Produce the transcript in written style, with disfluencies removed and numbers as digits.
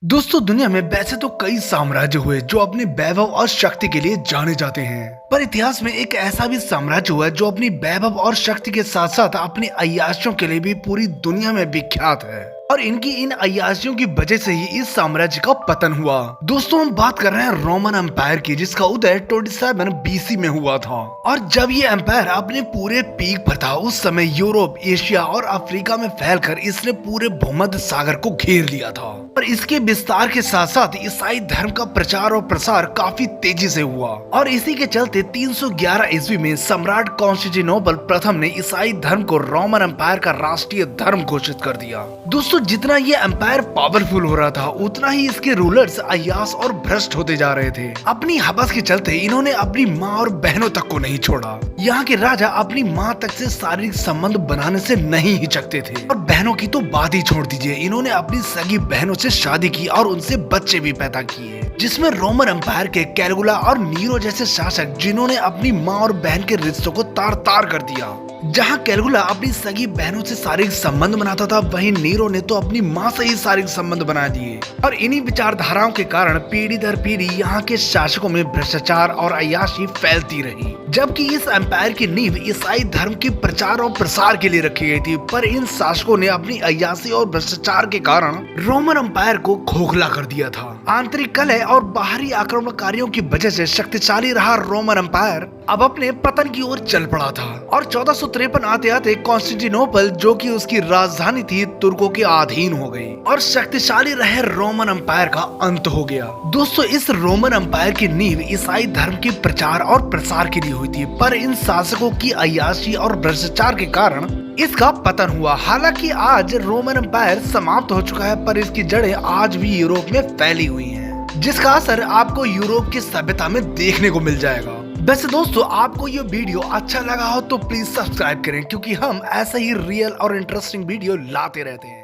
दोस्तों, दुनिया में वैसे तो कई साम्राज्य हुए जो अपने वैभव और शक्ति के लिए जाने जाते हैं। पर इतिहास में एक ऐसा भी साम्राज्य हुआ जो अपनी वैभव और शक्ति के साथ साथ अपनी अय्याशियों के लिए भी पूरी दुनिया में विख्यात है। और इनकी इन अय्याशियों की वजह से ही इस साम्राज्य का पतन हुआ। दोस्तों, हम बात कर रहे हैं रोमन एम्पायर की, जिसका उदय 27 BC में हुआ था। और जब ये एम्पायर अपने पूरे पीक पर था, उस समय यूरोप, एशिया और अफ्रीका में फैलकर इसने पूरे भूमध्य सागर को घेर लिया था। और इसके विस्तार के साथ साथ ईसाई धर्म का प्रचार और प्रसार काफी तेजी से हुआ। और इसी के चलते 311 ईस्वी में सम्राट कॉन्स्टेंटिनोपल प्रथम ने ईसाई धर्म को रोमन एम्पायर का राष्ट्रीय धर्म घोषित कर दिया। दोस्तों, जितना ये एम्पायर पावरफुल हो रहा था, उतना ही इसके रूलर्स अय्याश और भ्रष्ट होते जा रहे थे। अपनी हवस के चलते इन्होंने अपनी माँ और बहनों तक को नहीं छोड़ा। यहाँ के राजा अपनी माँ तक से शारीरिक संबंध बनाने से नहीं हिचकते थे। और बहनों की तो बात ही छोड़ दीजिए, इन्होंने अपनी सगी बहनों से शादी की और उनसे बच्चे भी पैदा किए, जिसमें रोमन एम्पायर के कैलगुला और नीरो जैसे शासक, जिन्होंने अपनी माँ और बहन के रिश्तों को तार तार कर दिया। जहाँ कैलगुला अपनी सगी बहनों से शारीरिक संबंध बनाता था, वहीं नीरो ने तो अपनी माँ से ही शारीरिक संबंध बना दिए। और इन्हीं विचारधाराओं के कारण पीढ़ी दर पीढ़ी यहाँ के शासकों में भ्रष्टाचार और अय्याशी फैलती रही। जबकि इस एम्पायर की नींव ईसाई धर्म के प्रचार और प्रसार के लिए रखी गई थी, पर इन शासकों ने अपनी अय्याशी और भ्रष्टाचार के कारण रोमन एम्पायर को खोखला कर दिया था। आंतरिक कलह और बाहरी आक्रमणकारियों की वजह से शक्तिशाली रहा रोमन एम्पायर अब अपने पतन की ओर चल पड़ा था। और 1453 आते आते कॉन्स्टेंटिनोपल, जो कि उसकी राजधानी थी, तुर्कों के अधीन हो गई और शक्तिशाली रहे रोमन एम्पायर का अंत हो गया। दोस्तों, इस रोमन एम्पायर की नींव ईसाई धर्म के प्रचार और प्रसार के लिए हुई थी, पर इन शासकों की अय्याशी और भ्रष्टाचार के कारण इसका पतन हुआ। हालांकि आज रोमन एम्पायर समाप्त हो चुका है, पर इसकी जड़ें आज भी यूरोप में फैली हुई हैं, जिसका असर आपको यूरोप की सभ्यता में देखने को मिल जाएगा। वैसे दोस्तों, आपको ये वीडियो अच्छा लगा हो तो प्लीज सब्सक्राइब करें, क्योंकि हम ऐसे ही रियल और इंटरेस्टिंग वीडियो लाते रहते हैं।